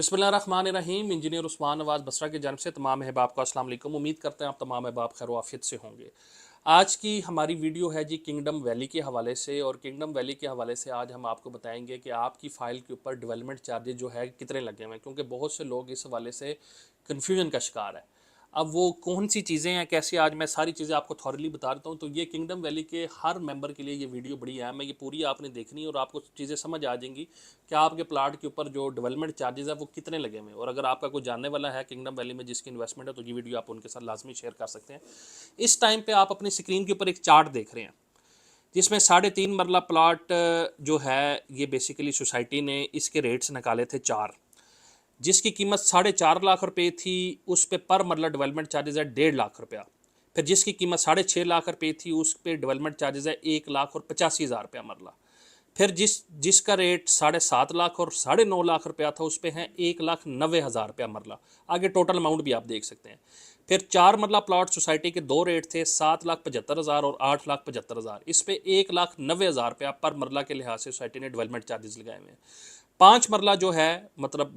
बिस्मिल्लाहिर्रहमानिर्रहीम। इंजीनियर उस्मान नवाज़ बसरा की जानब से तमाम अहबाब को अस्सलाम वालेकुम। उम्मीद करते हैं आप तमाम अहबाब खैर आफियत से होंगे। आज की हमारी वीडियो है जी किंगडम वैली के हवाले से, और किंगडम वैली के हवाले से आज हम आपको बताएंगे कि आपकी फ़ाइल के ऊपर डेवलपमेंट चार्जेस जो है कितने लगे हुए हैं, क्योंकि बहुत से लोग इस हवाले से कन्फ्यूजन का शिकार है। अब वो कौन सी चीज़ें हैं, कैसे, आज मैं सारी चीज़ें आपको थॉरली बता देता हूँ। तो ये किंगडम वैली के हर मेंबर के लिए ये वीडियो बड़ी अहम है। ये पूरी आपने देखनी है और आपको चीज़ें समझ आ जाएंगी कि आपके प्लाट के ऊपर जो डेवलपमेंट चार्जेस है वो कितने लगे हुए हैं। और अगर आपका कोई जानने वाला है किंगडम वैली में जिसकी इन्वेस्टमेंट है, तो ये वीडियो आप उनके साथ लाजमी शेयर कर सकते हैं। इस टाइम पे आप अपनी स्क्रीन के ऊपर एक चार्ट देख रहे हैं जिसमें 3.5 मरला प्लाट जो है ये बेसिकली सोसाइटी ने इसके रेट्स निकाले थे 4, जिसकी कीमत 4.5 लाख रुपए थी। उस पे पर मरला डेवलपमेंट चार्जेस है 1.5 लाख रुपया। फिर जिसकी कीमत 6.5 लाख रुपए थी उस पे डेवलपमेंट चार्जेस है 1,85,000 रुपया मरला। फिर जिसका रेट 7.5 लाख और 9.5 लाख रुपया था उस पे है 1,90,000 रुपया मरला। आगे टोटल अमाउंट भी आप देख सकते हैं। फिर 4 मरला प्लॉट सोसाइटी के दो रेट थे, 7,75,000 और 8,75,000। इस पे 1,90,000 रुपया पर मरला के लिहाज से सोसाइटी ने डेवलपमेंट चार्जेस लगाए हुए हैं। 5 मरला जो है मतलब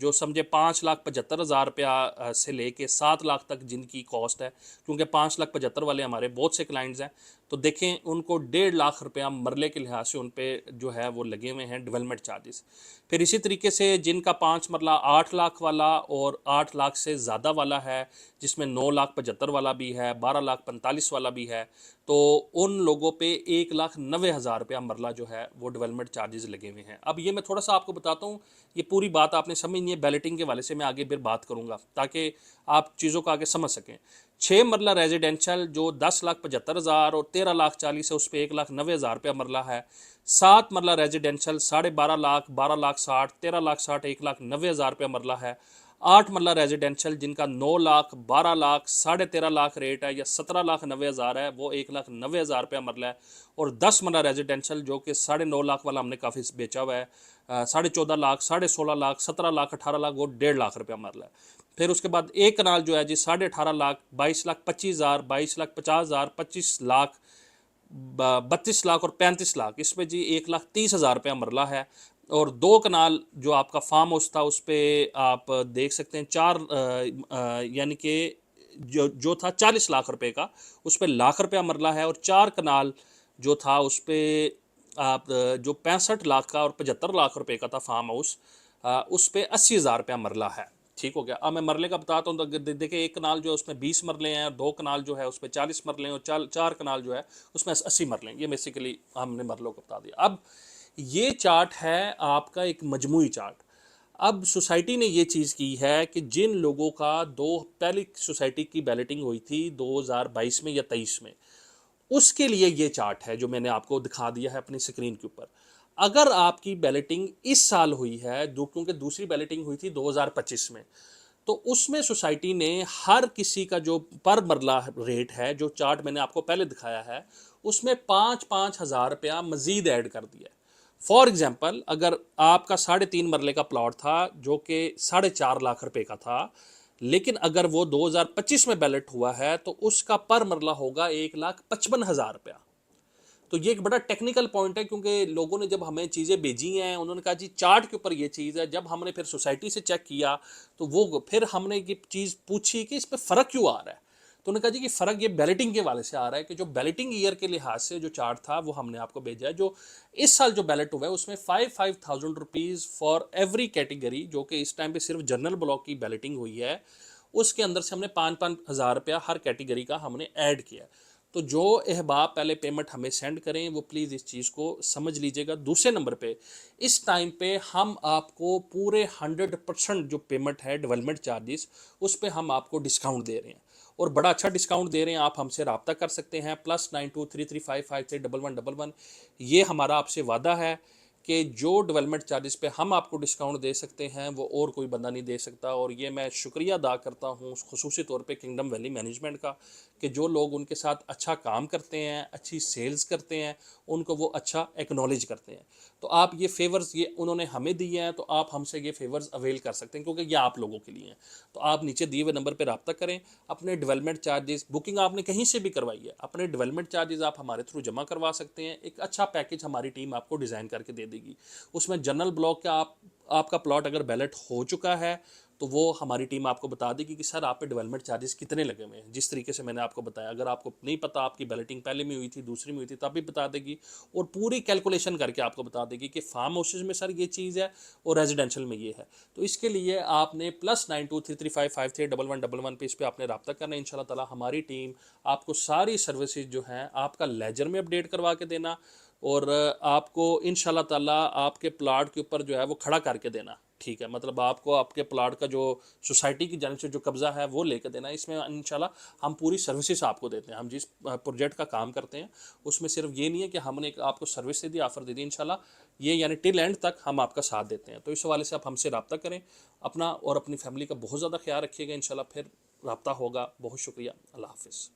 जो समझे 5,75,000 रुपया से लेके 7 लाख तक जिनकी कॉस्ट है, क्योंकि 5,75,000 वाले हमारे बहुत से क्लाइंट्स हैं, तो देखें उनको 1.5 लाख रुपया मरले के लिहाज से उन पे जो है वो लगे हुए हैं डेवलपमेंट चार्जेस। फिर इसी तरीके से जिनका 5 मरला 8 लाख वाला और 8 लाख से ज़्यादा वाला है, जिसमें 9,75,000 वाला भी है, 12,45,000 वाला भी है, तो उन लोगों पे 1,90,000 रुपया मरला जो है वो डेवलपमेंट चार्जेस लगे हुए हैं। अब ये मैं थोड़ा सा आपको बताता हूँ, ये पूरी बात आपने समझनी है। बैलेटिंग के वाले से मैं आगे फिर बात करूँगा ताकि आप चीज़ों को आगे समझ सकें। 6 मरला रेजिडेंशल जो 10,75,000 और 13,40,000 है उस पर 1,90,000 रुपया मरला है। 7 मरला रेजिडेंशल 12.5 लाख, 12,60,000, 13,60,000, 1,90,000 रुपया मरला है। 8 मरला रेजिडेंशल जिनका 9 लाख, 12 लाख, 13.5 लाख रेट है या 17,90,000 है, वो 1,90,000 रुपया मरला है। और 10 मरला रेजिडेंशल जो कि 9.5 लाख वाला हमने काफ़ी बेचा हुआ है, 14.5 लाख, 16,00,000, 17 लाख, 18 लाख, वो 1.5 लाख रुपया मरला है। फिर उसके बाद एक कनाल जो है जी 18.5 लाख, 22,25,000, 22,50,000, 25 लाख, 32 लाख और 35 लाख, इसमें जी 1,30,000 रुपया मरला है। और 2 कनाल जो आपका फार्म हाउस था उस पर आप देख सकते हैं 4 यानी कि जो था 40 लाख रुपए का, उस पर लाख रुपया मरला है। और 4 कनाल जो था उस पर आप जो 65 लाख का और 75 लाख रुपए का था फार्म हाउस, उस पर 80,000 रुपया मरला है। ठीक हो गया। अब मैं मरले का बताता हूँ। तो देखिए एक कनाल जो है उसमें 20 मरले हैं और 2 कनाल जो है उसमें 40 मरले हैं और 4 कनाल जो है उसमें 80 मरले हैं। ये बेसिकली हमने मरलों को बता दिया। अब ये चार्ट है आपका एक मजमूई चार्ट। अब सोसाइटी ने ये चीज़ की है कि जिन लोगों का पहली सोसाइटी की बैलेटिंग हुई थी 2022 में या 23 में, उसके लिए ये चार्ट है जो मैंने आपको दिखा दिया है अपनी स्क्रीन के ऊपर। अगर आपकी बैलेटिंग इस साल हुई है, जो क्योंकि दूसरी बैलेटिंग हुई थी 2025 में, तो उसमें सोसाइटी ने हर किसी का जो पर मरला रेट है, जो चार्ट मैंने आपको पहले दिखाया है, उसमें 5,000 रुपया मजीद ऐड कर दिया है। फॉर एग्जाम्पल, अगर आपका 3.5 मरले का प्लॉट था जो कि 4.5 लाख रुपए का था, लेकिन अगर वो 2025 में बैलेट हुआ है तो उसका पर मरला होगा 1,55,000 रुपया। तो ये एक बड़ा टेक्निकल पॉइंट है, क्योंकि लोगों ने जब हमें चीज़ें भेजी हैं उन्होंने कहा जी चार्ट के ऊपर ये चीज़ है। जब हमने फिर सोसाइटी से चेक किया तो वो फिर हमने ये चीज़ पूछी कि इस पर फ़र्क क्यों आ रहा है। तो उन्होंने कहा जी कि फ़र्क ये बैलेटिंग के वाले से आ रहा है कि जो बैलेटिंग ईयर के लिहाज से जो चार्ट था वो हमने आपको भेजा है। जो इस साल जो बैलेट हुआ है उसमें 5,000 रुपीज़ फॉर एवरी कैटेगरी, जो कि इस टाइम पे सिर्फ जनरल ब्लॉक की बैलेटिंग हुई है, उसके अंदर से हमने 5,000 रुपया हर कैटेगरी का हमने ऐड किया। तो जो अहबाब पहले पेमेंट हमें सेंड करें वो प्लीज़ इस चीज़ को समझ लीजिएगा। दूसरे नंबर पे इस टाइम पे हम आपको पूरे 100% जो पेमेंट है डेवलपमेंट चार्जेस, उस पे हम आपको डिस्काउंट दे रहे हैं और बड़ा अच्छा डिस्काउंट दे रहे हैं। आप हमसे रब्ता कर सकते हैं +9233553111। ये हमारा आपसे वादा है कि जो डेवलपमेंट चार्जेस पे हम आपको डिस्काउंट दे सकते हैं वो और कोई बंदा नहीं दे सकता। और ये मैं शुक्रिया अदा करता हूँ खुसूसी तौर पे किंगडम वैली मैनेजमेंट का, कि जो लोग उनके साथ अच्छा काम करते हैं, अच्छी सेल्स करते हैं, उनको वो अच्छा एक्नॉलेज करते हैं। तो आप ये फेवर्स ये उन्होंने हमें दिए हैं, तो आप हमसे ये फेवर्स अवेल कर सकते हैं, क्योंकि ये आप लोगों के लिए हैं। तो आप नीचे दिए हुए नंबर पर रब्ता करें। अपने डेवलपमेंट चार्जेस बुकिंग आपने कहीं से भी करवाई है, अपने डेवलपमेंट चार्जेस आप हमारे थ्रू जमा करवा सकते हैं। एक अच्छा पैकेज हमारी टीम आपको डिज़ाइन करके दे देगी। उसमें जनरल ब्लॉक का आप आपका प्लॉट अगर बैलेट हो चुका है तो वो हमारी टीम आपको बता देगी कि सर आप पे डेवलपमेंट चार्जेस कितने लगे हुए हैं, जिस तरीके से मैंने आपको बताया। अगर आपको नहीं पता, आपकी बैलेटिंग पहले में हुई थी, दूसरी में हुई थी, तब भी बता देगी, और पूरी कैलकुलेशन करके आपको बता देगी कि फार्म हाउसेज में सर ये चीज़ है और रेजिडेंशियल में ये है। तो इसके लिए आपने +9233553111 पे इस पर आपने रब्ता करना है। इंशाल्लाह ताला हमारी टीम आपको सारी सर्विसेज जो हैं आपका लेजर में अपडेट करवा के देना, और आपको इंशाल्लाह ताला आपके प्लाट के ऊपर जो है वो खड़ा करके देना। ठीक है, मतलब आपको आपके प्लाट का जो सोसाइटी की जानिब से जो कब्ज़ा है वो लेकर देना है। इसमें इंशाल्लाह हम पूरी सर्विसेज आपको देते हैं। हम जिस प्रोजेक्ट का काम करते हैं उसमें सिर्फ ये नहीं है कि हमने एक आपको सर्विस दे दी, ऑफर दे दी, इंशाल्लाह ये यानी टिल एंड तक हम आपका साथ देते हैं। तो इस हवाले से आप हमसे रब्ता करें, अपना और अपनी फैमिली का बहुत ज़्यादा ख्याल रखिएगा। इंशाल्लाह फिर रब्ता होगा। बहुत शुक्रिया। अल्लाह हाफिज़।